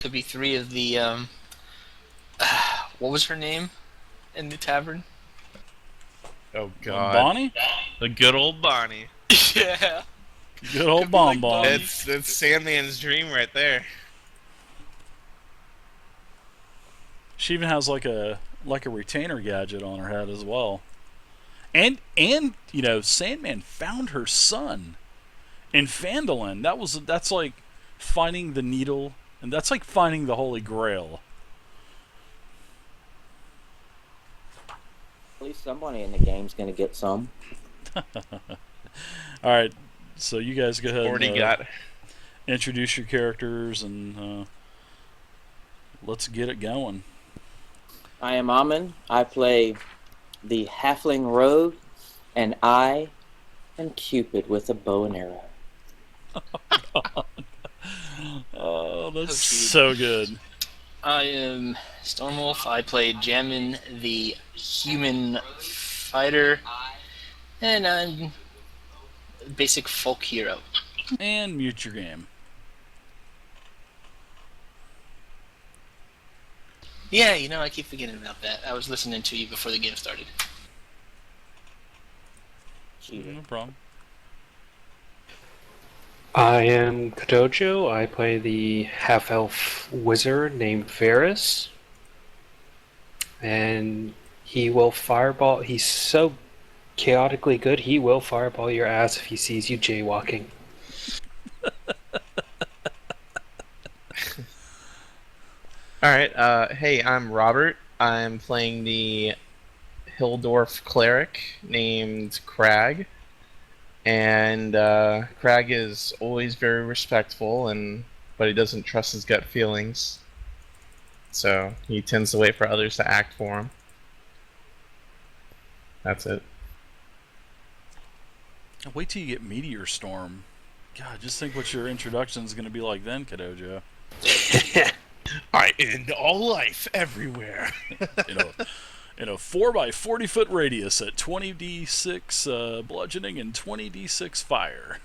Could be three of the what was her name in the tavern? Oh God, Bonnie? the good old Bonnie. Yeah. Good old Could be like Bon. Bonnie. It's Sandman's dream right there. She even has like a retainer gadget on her head as well. And you know, Sandman found her son in Phandalin. That's like finding the needle, and that's like finding the Holy Grail. At least somebody in the game's gonna get some. All right, so you guys go ahead Already and got. introduce your characters, and let's get it going. I am Amin. I play the Halfling Rogue, and I am Cupid with a bow and arrow. Oh, that's So so good. I am Stormwolf. I play Jammin, the human fighter, and I'm a basic folk hero. And mute your game. Yeah, you know, I keep forgetting about that. I was listening to you before the game started. Cheater. No problem. I am Kodojo. I play the half-elf wizard named Varus. And he will fireball. He's so chaotically good, he will fireball your ass if he sees you jaywalking. Alright, hey, I'm Robert. I'm playing the Hildorf cleric named Crag. And Crag is always very respectful, but he doesn't trust his gut feelings. So he tends to wait for others to act for him. That's it. Wait till you get Meteor Storm. God, just think what your introduction is going to be like then, Kodojo. I end all life everywhere. In a 4x40 foot radius at 20d6 bludgeoning and 20d6 fire.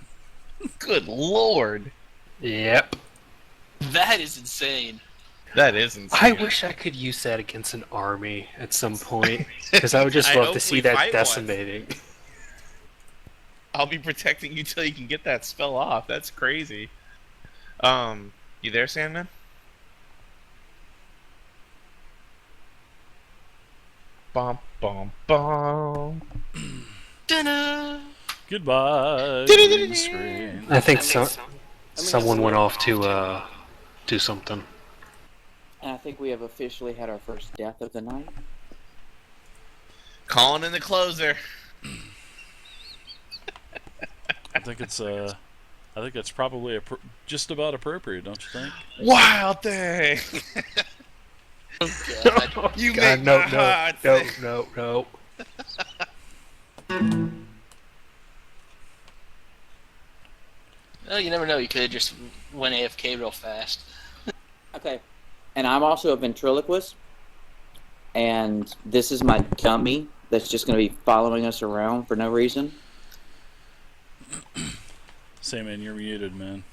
Good lord. Yep. That is insane. That is insane. I wish I could use that against an army at some point, because I would just I love hope to see we that fight decimating. I'll be protecting you till you can get that spell off. That's crazy. You there, Sandman? Bum bum bum. Ta-da! Goodbye. green screen. I think someone went off to do something. And I think we have officially had our first death of the night. Calling in the closer. I think it's probably just about appropriate, don't you think? Wild thing. Oh, God. You God, make no, my heart no, sing. no, no. Well, you never know. You could have just went AFK real fast. Okay. And I'm also a ventriloquist. And this is my dummy that's just going to be following us around for no reason. Man, you're muted, man.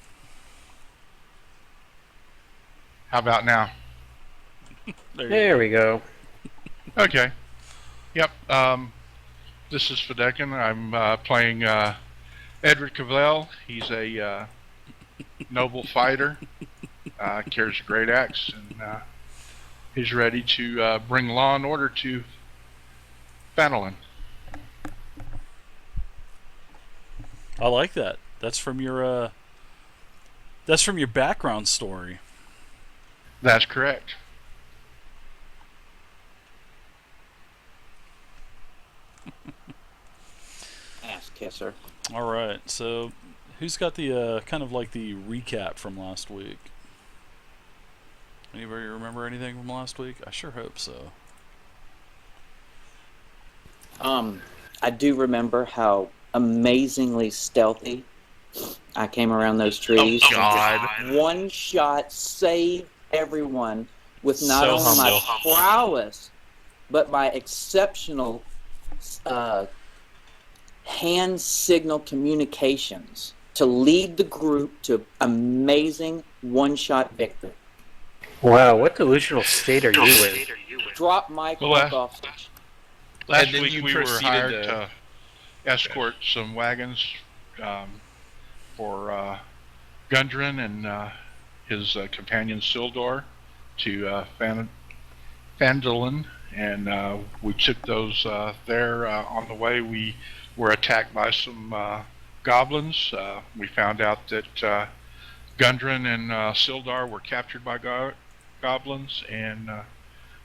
How about now? There we go. Okay. Yep. This is Fedekin. I'm playing Edward Cavell. He's a noble fighter. Carries a great axe, and he's ready to bring law and order to Phandalin. I like that. That's from your background story. That's correct. Ass kisser. All right. So, who's got the kind of like the recap from last week? Anybody remember anything from last week? I sure hope so. I do remember how amazingly stealthy I came around those trees. Oh, God. One shot saved everyone with not So only my humble. prowess, but my exceptional hand signal communications to lead the group to amazing one-shot victory. Wow, what delusional state are you in? Drop Mike Well, off. Last And then week you we were proceeded hired to- to escort some wagons for Gundren and his companion Sildar to Phandalin, and we took those there. On the way, we were attacked by some goblins. We found out that Gundren and Sildar were captured by goblins, and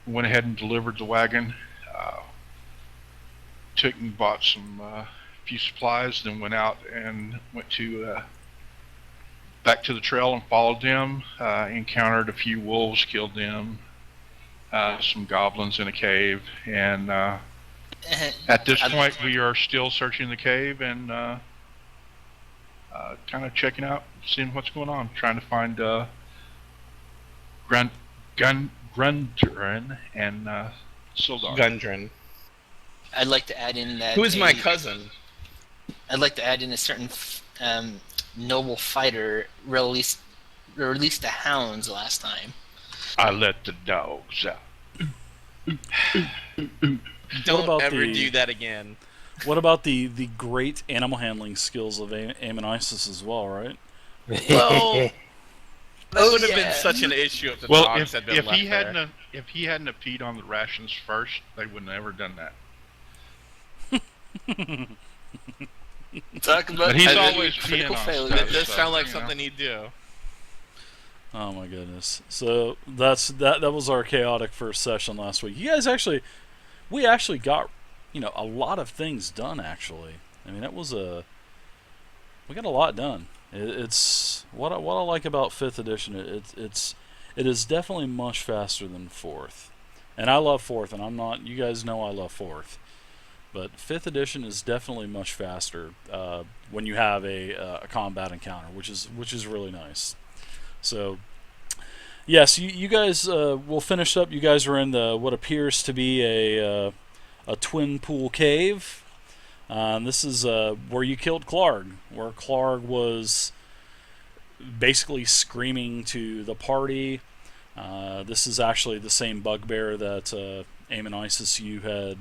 went ahead and delivered the wagon. Took and bought some few supplies, then went out and went to back to the trail and followed them. Encountered a few wolves, killed them. Some goblins in a cave, and at this point we are still searching the cave and kind of checking out, seeing what's going on, trying to find Grunder and Sildar. Gundren. I'd like to add in that. Who is my cousin? I'd like to add in a certain noble fighter released the hounds last time. I let the dogs out. Don't about ever the- do that again. What about the great animal handling skills of Amonisis as well, right? Well, that would have been such an issue if the Well, dogs had been if left he hadn't there. have, if he hadn't have peed on the rations first, they would have never done that. Talk about But he's I- always critical peeing on failure. stuff. That does so, sound like you know. something he'd do. Oh my goodness! So that was our chaotic first session last week. You guys we actually got a lot of things done. Actually, I mean we got a lot done. It's what I like about 5th edition. It is definitely much faster than 4th, and I love 4th, and I'm not. You guys know I love 4th, but 5th edition is definitely much faster when you have a combat encounter, which is really nice. So, yes, you guys will finish up. You guys are in what appears to be a twin pool cave. This is where you killed Clerk, where Clerk was basically screaming to the party. This is actually the same bugbear that Amonisis you had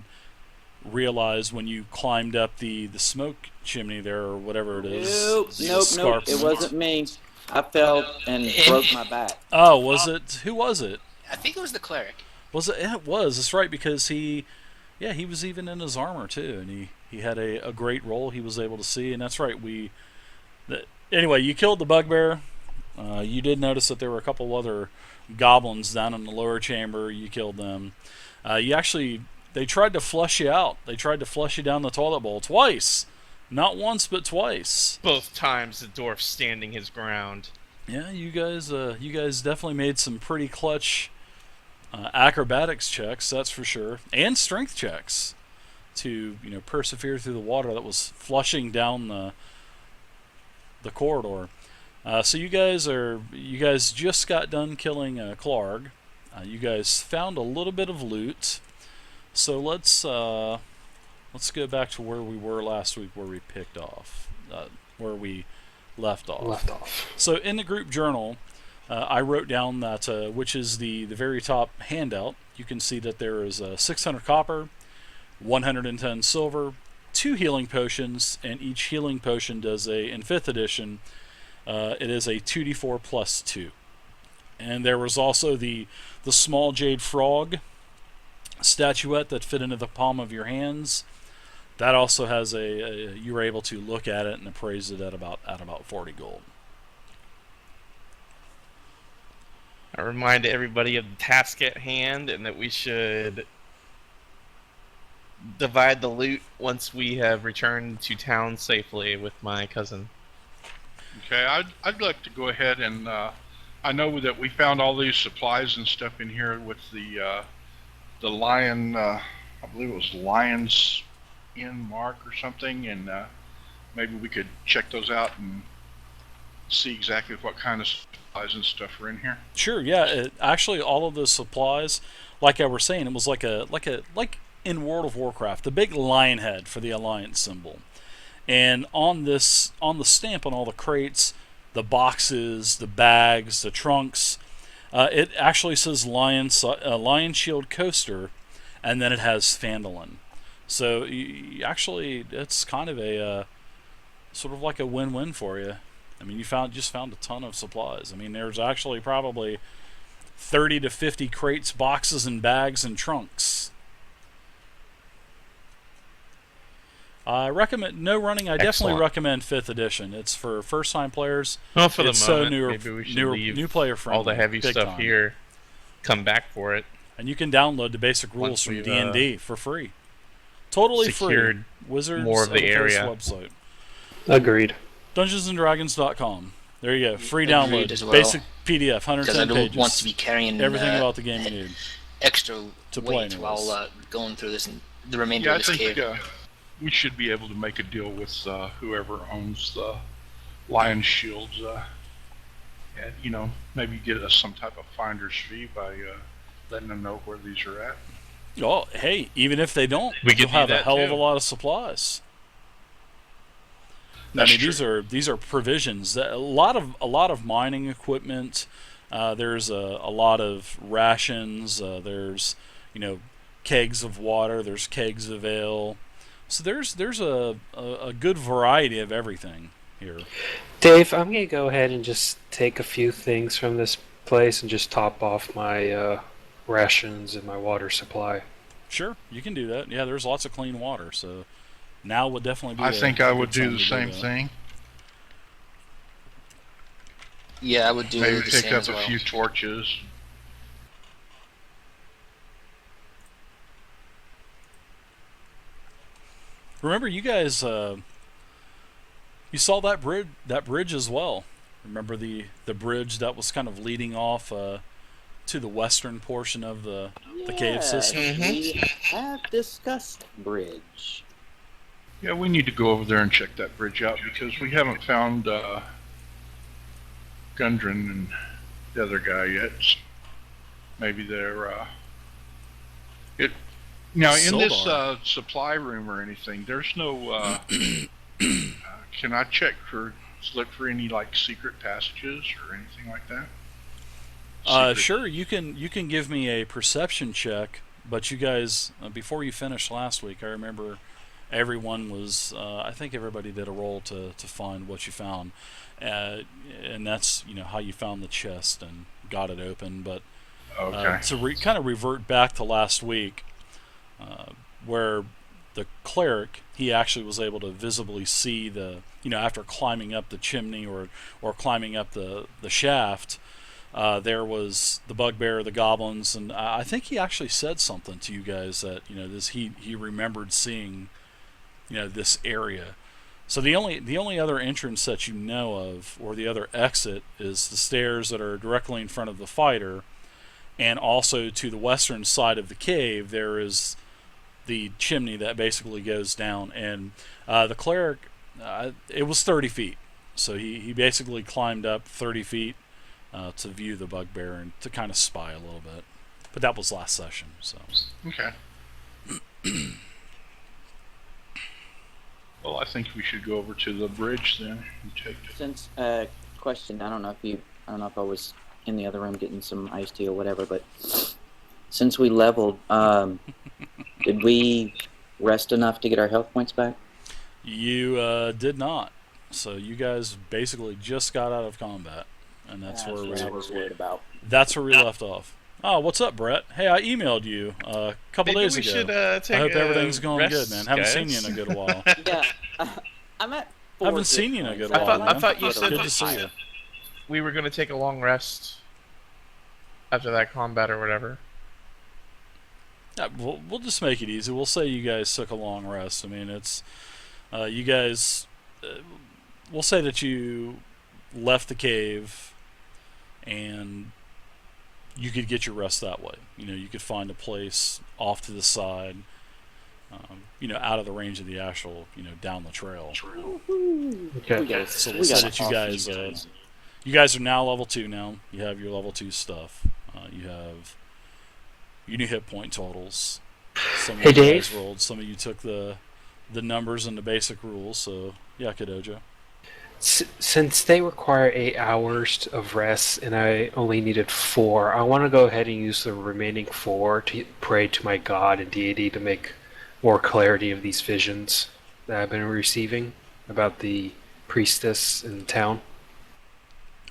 realized when you climbed up the smoke chimney there, or whatever it is. Nope. Scarps. It wasn't me. I fell and broke my back. Oh, was it? Who was it? I think it was the cleric. Was it? It was. That's right, because he was even in his armor too, and he had a great roll he was able to see, and that's right. Anyway, you killed the bugbear. You did notice that there were a couple other goblins down in the lower chamber. You killed them. They tried to flush you out. They tried to flush you down the toilet bowl twice. Not once, but twice. Both times the dwarf standing his ground. Yeah, you guys definitely made some pretty clutch acrobatics checks, that's for sure, and strength checks to persevere through the water that was flushing down the corridor. So you guys just got done killing Clerk. You guys found a little bit of loot. So let's go back to where we were last week, where we picked off, where we left off. So in the group journal, I wrote down that, which is the very top handout, you can see that there is 600 copper, 110 silver, 2 healing potions, and each healing potion does in 5th edition, it is a 2d4 plus 2. And there was also the small jade frog statuette that fit into the palm of your hands. That also has you were able to look at it and appraise it at about 40 gold. I remind everybody of the task at hand and that we should divide the loot once we have returned to town safely with my cousin. Okay, I'd like to go ahead and I know that we found all these supplies and stuff in here with the lion. I believe it was Lion's Inn mark or something, and maybe we could check those out and see exactly what kind of supplies and stuff are in here. Sure, yeah. Actually, all of those supplies, like I was saying, it was like in World of Warcraft, the big lion head for the Alliance symbol. And on the stamp on all the crates, the boxes, the bags, the trunks, It actually says Lion Shield Coaster, and then it has Phandalin. So actually, it's kind of a sort of like a win-win for you. I mean, you just found a ton of supplies. I mean, there's actually probably 30 to 50 crates, boxes, and bags and trunks. I recommend no running. I definitely recommend 5th edition. It's for first-time players. Well, for it's the moment, so maybe we should leave new player friendly. all the heavy stuff time. here. Come back for it. And you can download the basic rules from D&D for free. Totally free. Wizards more of the area. Website. Agreed. DungeonsandDragons.com. There you go. Free Agreed download. as well. Basic PDF, 110 Because I don't pages. want to be carrying everything about the game you need. extra to play weight while going through this and the remainder Yeah, of I this think cave. we should be able to make a deal with whoever owns the Lion Shields. And, you know, maybe get us some type of finder's fee by letting them know where these are at. Oh, hey, even if they don't, We you'll could do have a that hell of too. a lot of supplies. That's I mean, true. these are provisions. A lot of mining equipment. There's a lot of rations. There's kegs of water. There's kegs of ale. So there's a good variety of everything here. Dave, I'm going to go ahead and just take a few things from this place and just top off my rations and my water supply. Sure, you can do that. Yeah, there's lots of clean water. So now would definitely be. I think I would good time do the to same that. thing. Yeah, I would do Maybe the pick same up as a well. few torches. Remember, you guys, you saw that bridge as well. Remember the bridge that was kind of leading off to the western portion of the cave system? We have discussed bridge. Yeah, we need to go over there and check that bridge out because we haven't found Grunden and the other guy yet. Maybe they're now in this Sildar. supply room or anything. There's no. Can I look for any like secret passages or anything like that? Sure. You can give me a perception check, but you guys, before you finished last week, I remember everyone was. I think everybody did a roll to find what you found, and that's how you found the chest and got it open. But Okay. to kind of revert back to last week, where the cleric, he actually was able to visibly see after climbing up the chimney or climbing up the shaft, there was the bugbear, the goblins, and I think he actually said something to you guys that he remembered seeing this area. So the only other entrance that you know of, or the other exit, is the stairs that are directly in front of the fighter, and also to the western side of the cave there is the chimney that basically goes down, and the cleric, it was 30 feet, so he basically climbed up 30 feet to view the bugbear and to kind of spy a little bit, but that was last session. So Okay. Well, I think we should go over to the bridge then and take it. Since question, I don't know if I was in the other room getting some iced tea or whatever, but since we leveled, did we rest enough to get our health points back? you did not, so you guys basically just got out of combat, and that's where what I was worried about. we left off. Oh, what's up, Brett? Hey, I emailed you a couple Maybe days we ago. should take I hope a everything's going rest, good, man. Haven't seen you guys. in a good while. Yeah, I'm at. Haven't seen you in a good I while. thought you man. said Good to see you. we were going to take a long rest after that combat or whatever. Yeah, we'll just make it easy. We'll say you guys took a long rest. I mean, it's you guys. We'll say that you left the cave, and you could get your rest that way. You could find a place off to the side, out of the range of the actual, down the trail. Okay. So we'll say that you guys are now level 2 now. You have your level 2 stuff. You have your new hit point totals. Some of Hey, you guys Dave? rolled. Some of you took the numbers and the basic rules. So yeah, Kadojo. Since they require 8 hours of rest and I only needed 4, I want to go ahead and use the remaining 4 to pray to my god and deity to make more clarity of these visions that I've been receiving about the priestess in town.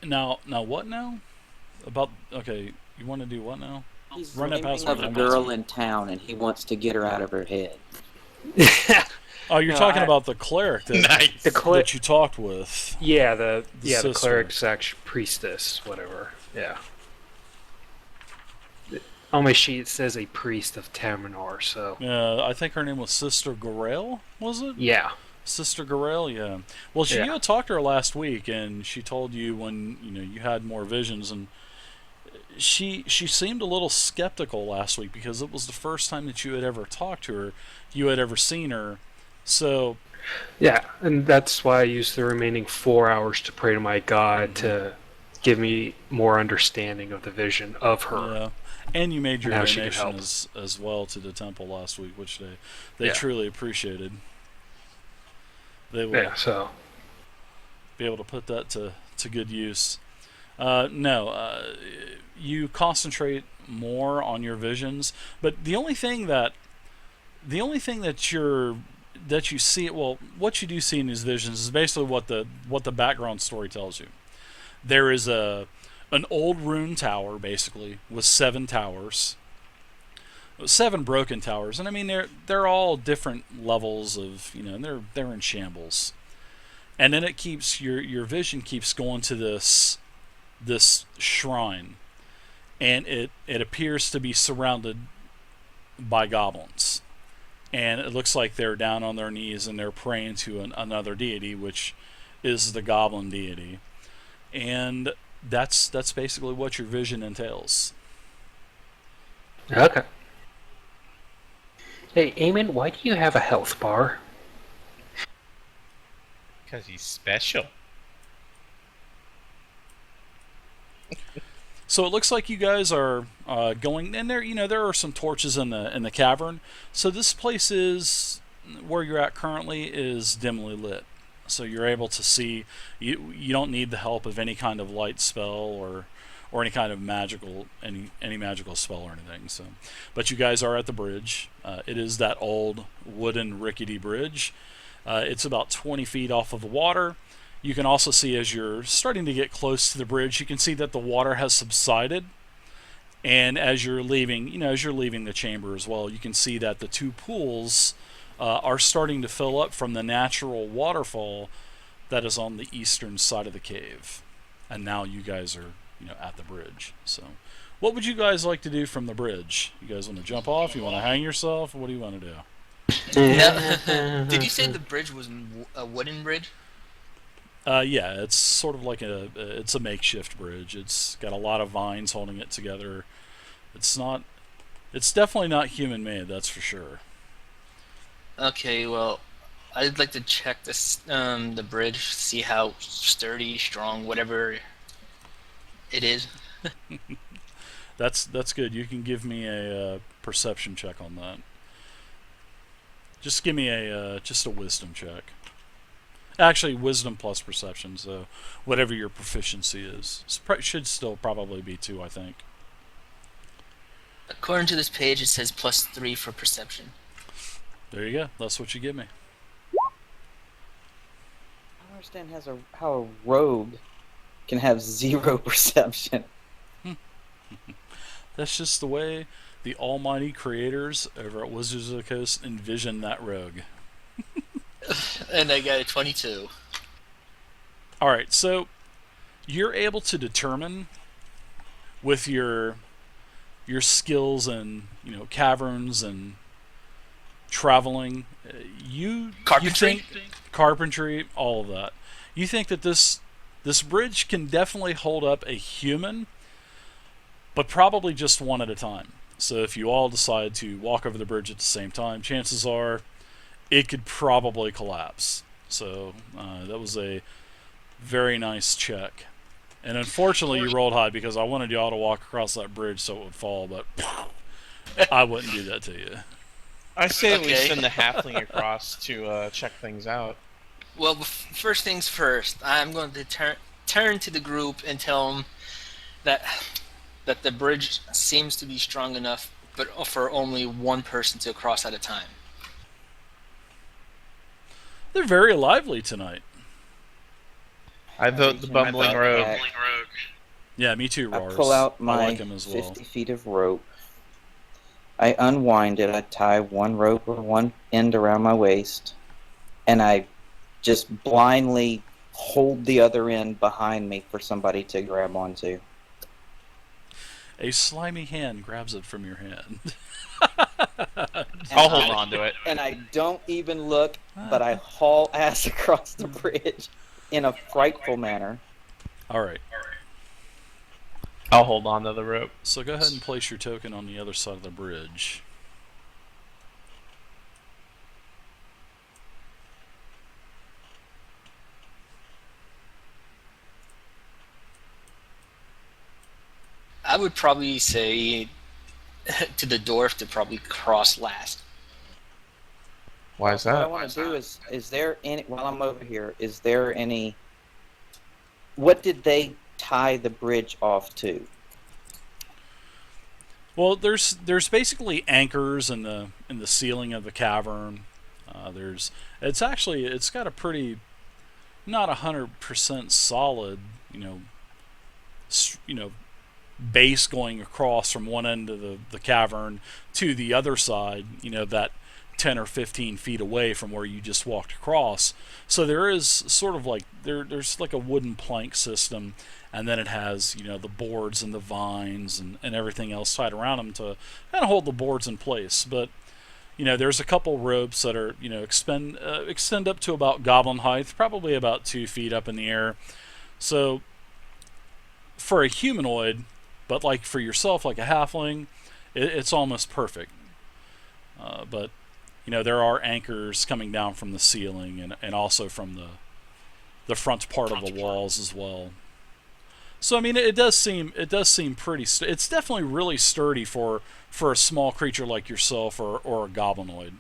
Now what now? About okay, you want to do what now? He's Run that dreaming past me of a one girl more in town, and he wants to get her out of her head. Oh, you're No, talking about the cleric that, Nice. The that you talked with. Yeah, the sister. cleric's actually priestess, whatever. Yeah. On my sheet it says a priest of Tamanor, so Yeah, I think her name was Sister Garel, was it? yeah. Sister Garel, yeah. Well, you Yeah. had talked to her last week, and she told you when you had more visions, and she seemed a little skeptical last week because it was the first time that you had ever talked to her, you had ever seen her. So Yeah, and that's why I used the remaining 4 hours to pray to my god to give me more understanding of the vision of her. yeah, and you made your And how she could donation help. as well to the temple last week, which they Yeah. truly appreciated. They will Yeah, so be able to put that to good use. No, you concentrate more on your visions, but the only thing that you see, well, what you do see in these visions is basically what the background story tells you. There is an old rune tower, basically, with 7 towers, 7 broken towers, and I mean they're all different levels of they're in shambles. And then it keeps your vision keeps going to this shrine, and it appears to be surrounded by goblins, and it looks like they're down on their knees and they're praying to another deity, which is the goblin deity, and that's basically what your vision entails. okay. Hey, Eamon, why do you have a health bar? Because he's special. So it looks like you guys are going, and there are some torches in the cavern. So this place is where you're at currently is dimly lit, so you're able to see. You don't need the help of any kind of light spell or any kind of any magical spell or anything. So, but you guys are at the bridge. It is that old wooden rickety bridge. It's about 20 feet off of the water. You can also see as you're starting to get close to the bridge, you can see that the water has subsided. And as you're leaving, the chamber as well, you can see that the 2 pools are starting to fill up from the natural waterfall that is on the eastern side of the cave. And now you guys are, at the bridge. So, what would you guys like to do from the bridge? You guys want to jump off? You want to hang yourself? What do you want to do? Now, did you say the bridge was a wooden bridge? Yeah, it's sort of like it's a makeshift bridge. It's got a lot of vines holding it together. It's definitely not human made, that's for sure. Okay, well, I'd like to check the bridge, see how sturdy, strong, whatever it is. That's good. You can give me a perception check on that. Just give me just a wisdom check. Actually, wisdom plus perception, so whatever your proficiency is. Should still probably be 2, I think. According to this page, it says +3 for perception. There you go. That's what you give me. I don't understand how a rogue can have 0 perception. That's just the way the almighty creators over at Wizards of the Coast envision that rogue. And I got a 22. Alright, so you're able to determine with your skills in caverns and traveling, Carpentry? carpentry, all of that. You think that this bridge can definitely hold up a human, but probably just one at a time. So if you all decide to walk over the bridge at the same time, chances are it could probably collapse. So that was a very nice check. And unfortunately you rolled high because I wanted you all to walk across that bridge so it would fall, but I wouldn't do that to you. I say at least Okay. send the halfling across to check things out. Well, first things first. I'm going to turn to the group and tell them that the bridge seems to be strong enough, but for only one person to cross at a time. They're very lively tonight. I vote the bumbling rogue. Yeah, me too, I Rars. pull out I my like him as well. 50 feet of rope. I unwind it. I tie one rope or one end around my waist, and I just blindly hold the other end behind me for somebody to grab onto. A slimy hand grabs it from your hand. I'll hold on to it. And I don't even look, but I haul ass across the bridge in a frightful manner. All right. I'll hold on to the rope. So go ahead and place your token on the other side of the bridge. I would probably say to the dwarf to probably cross last. Why is What I that? want to do is there any, while I'm over here, is there any, what did they tie the bridge off to? Well, there's basically anchors in the ceiling of the cavern. It's got a pretty not 100% solid, base going across from one end of the cavern to the other side, that 10 or 15 feet away from where you just walked across. So there is sort of like there's like a wooden plank system, and then it has the boards and the vines and everything else tied around them to kind of hold the boards in place. But there's a couple ropes that are extend up to about goblin height, probably about 2 feet up in the air. So for a humanoid, but like for yourself, like a halfling, it's almost perfect. But there are anchors coming down from the ceiling and also from the front part of the walls as well. So I mean, it does seem pretty. It's definitely really sturdy for a small creature like yourself or a goblinoid.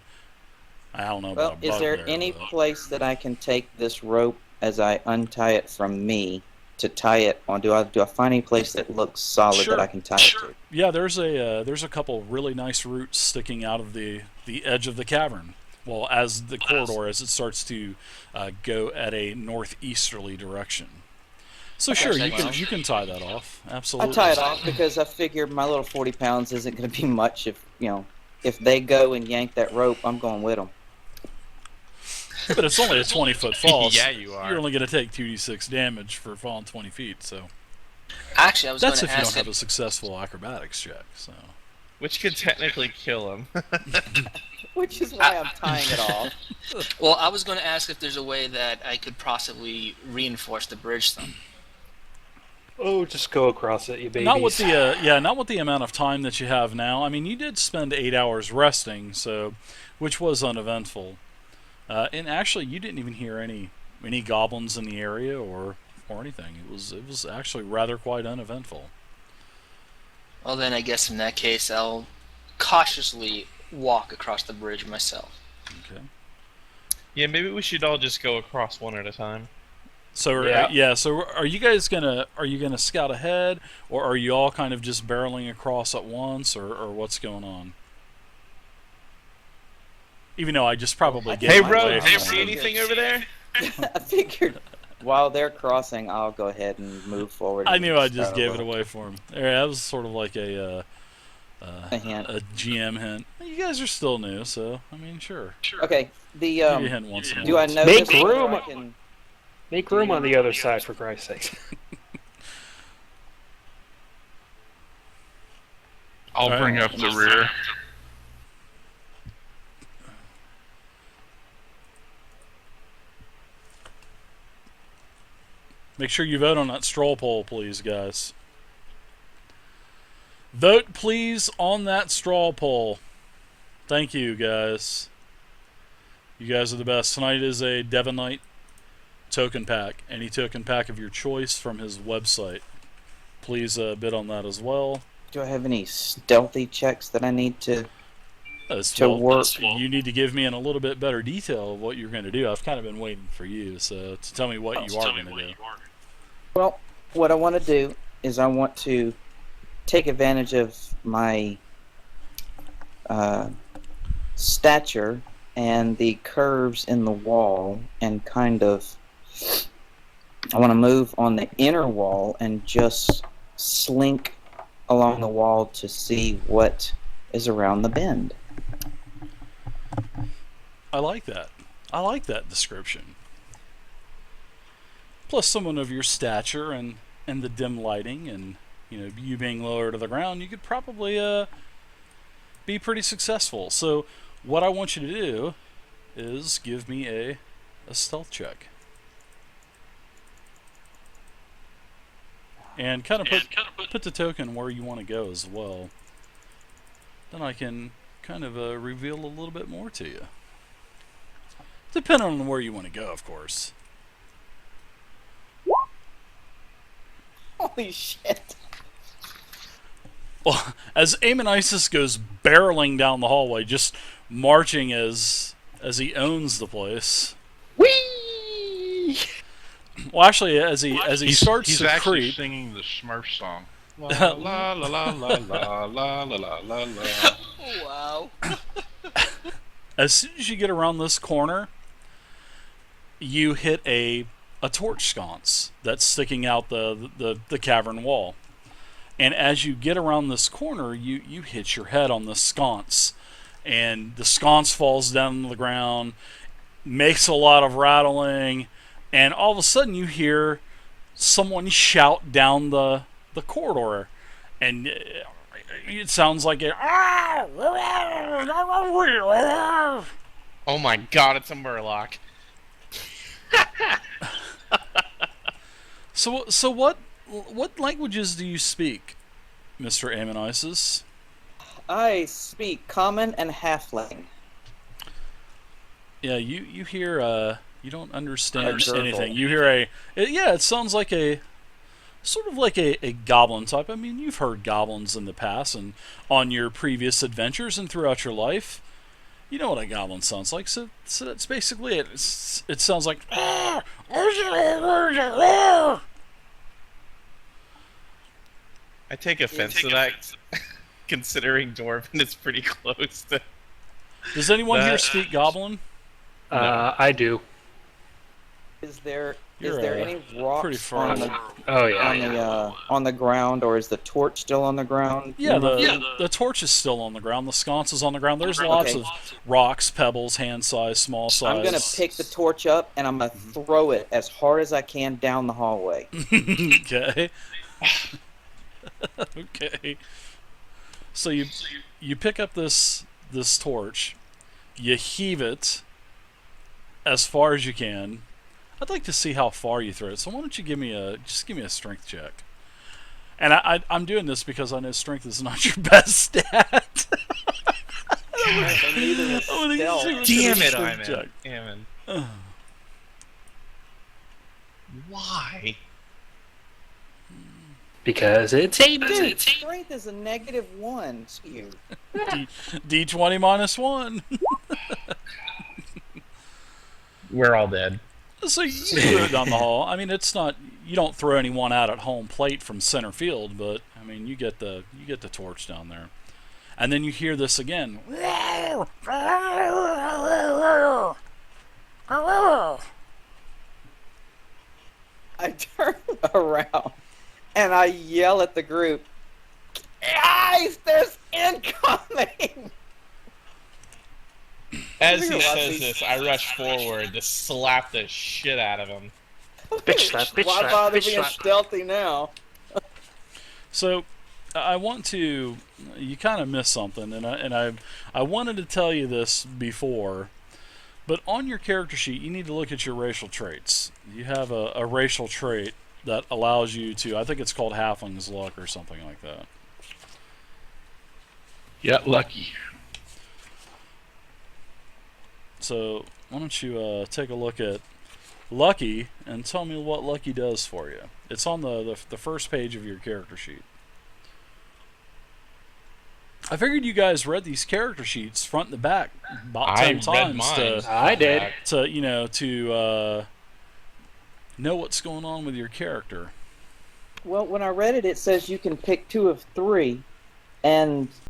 I don't know Well, about is there any place that I can take this rope as I untie it from me to tie it on? Do I find any place that looks solid that I can tie it to? Yeah, there's a couple really nice roots sticking out of the edge of the cavern. Well, as the corridor, as it starts to go at a northeasterly direction. So Okay, sure, so you can tie that off. Absolutely. I tie it off because I figure my little 40 pounds isn't going to be much if they go and yank that rope, I'm going with them. But it's only a 20-foot fall. Yeah, you are. You're only going to take 2d6 damage for falling 20 feet. So Actually, I was going that's to if you don't ask have a successful acrobatics check. So Which could technically kill him. Which is why I'm tying it off. Well, I was going to ask if there's a way that I could possibly reinforce the bridge some. Oh, just go across it, you babies. not with the amount of time that you have now. I mean, you did spend 8 hours resting, so which was uneventful. And actually, you didn't even hear any goblins in the area or anything. It was actually rather quite uneventful. Well, then I guess in that case, I'll cautiously walk across the bridge myself. Okay. Yeah, maybe we should all just go across one at a time. So Yeah. So are you guys gonna scout ahead, or are you all kind of just barreling across at once, or what's going on? Even though I just probably gave Hey, it away Rogue, do you from see anything over there? I figured while they're crossing, I'll go ahead and move forward. I knew I just start gave a it little- away for him. That was sort of like A hint. a GM hint. You guys are still new, so I mean, sure. Okay, the Give you a hint once in a do while. I know Make this room. I can- Make room on the other side, for Christ's sake. I'll Alright. bring up the rear. Make sure you vote on that straw poll, please, guys. Vote, please, on that straw poll. Thank you, guys. You guys are the best. Tonight is a Devonite token pack. Any token pack of your choice from his website. Please bid on that as well. Do I have any stealthy checks that I need to to work. You need to give me in a little bit better detail of what you're going to do. I've kind of been waiting for you to tell me what you are going to do. Well, what I want to do is I want to take advantage of my stature and the curves in the wall and kind of I want to move on the inner wall and just slink along the wall to see what is around the bend. I like that. I like that description. Plus, someone of your stature and the dim lighting, and you being lower to the ground, you could probably be pretty successful. So, what I want you to do is give me a stealth check, and kind of put the token where you want to go as well. Then I can kind of reveal a little bit more to you. Depending on where you want to go, of course. Holy shit. Well, as Amonisis goes barreling down the hallway, just marching as he owns the place. Whee! Well, actually, as he starts he's to actually creep, singing the Smurf song. La la la la la la la la la la. Wow. as soon as you get around this corner, you hit a torch sconce that's sticking out the cavern wall. And as you get around this corner, you hit your head on the sconce. And the sconce falls down to the ground, makes a lot of rattling, and all of a sudden you hear someone shout down the corridor. And it sounds like a... Oh my god, it's a Murloc. So what languages do you speak, Mr. Amonisis? I speak Common and Halfling. Yeah, you hear you don't understand A anything. gurgle. You hear it sounds like a sort of like a goblin type. I mean, you've heard goblins in the past and on your previous adventures and throughout your life. You know what a goblin sounds like, so that's basically it. It sounds like... I take offense to that, considering Dwarven is pretty close to... Does anyone here speak goblin? I do. Is there You're, any pretty rocks far on the Oh yeah. on the ground, or is the torch still on the ground? Yeah, the torch is still on the ground. The sconce is on the ground. There's lots Okay. of rocks, pebbles, hand size, small size. I'm gonna pick the torch up and I'm gonna throw it as hard as I can down the hallway. Okay. Okay. So you pick up this torch, you heave it as far as you can. I'd like to see how far you throw it. So why don't you give me a strength check? And I'm doing this because I know strength is not your best stat. Damn it, Iman. Why? Because it's a Dude, strength is a -1. Skew. D20 -1. We're all dead. So you throw it down the hall. I mean, it's not, you don't throw anyone out at home plate from center field, but I mean, you get the torch down there, and then you hear this again. I turn around and I yell at the group, "Guys, there's incoming!" As he says this, I rush forward to slap the shit out of him. Bitch slap, bitch Why slap, bother bitch being slap. stealthy now? So I want to. You kind of missed something, and I wanted to tell you this before, but on your character sheet, you need to look at your racial traits. You have a racial trait that allows you to. I think it's called Halfling's Luck or something like that. Yeah, lucky. So why don't you take a look at Lucky and tell me what Lucky does for you. It's on the first page of your character sheet. I figured you guys read these character sheets front to back about 10 I read times mine. I did. to know what's going on with your character. Well, when I read it, it says you can pick 2 of 3, and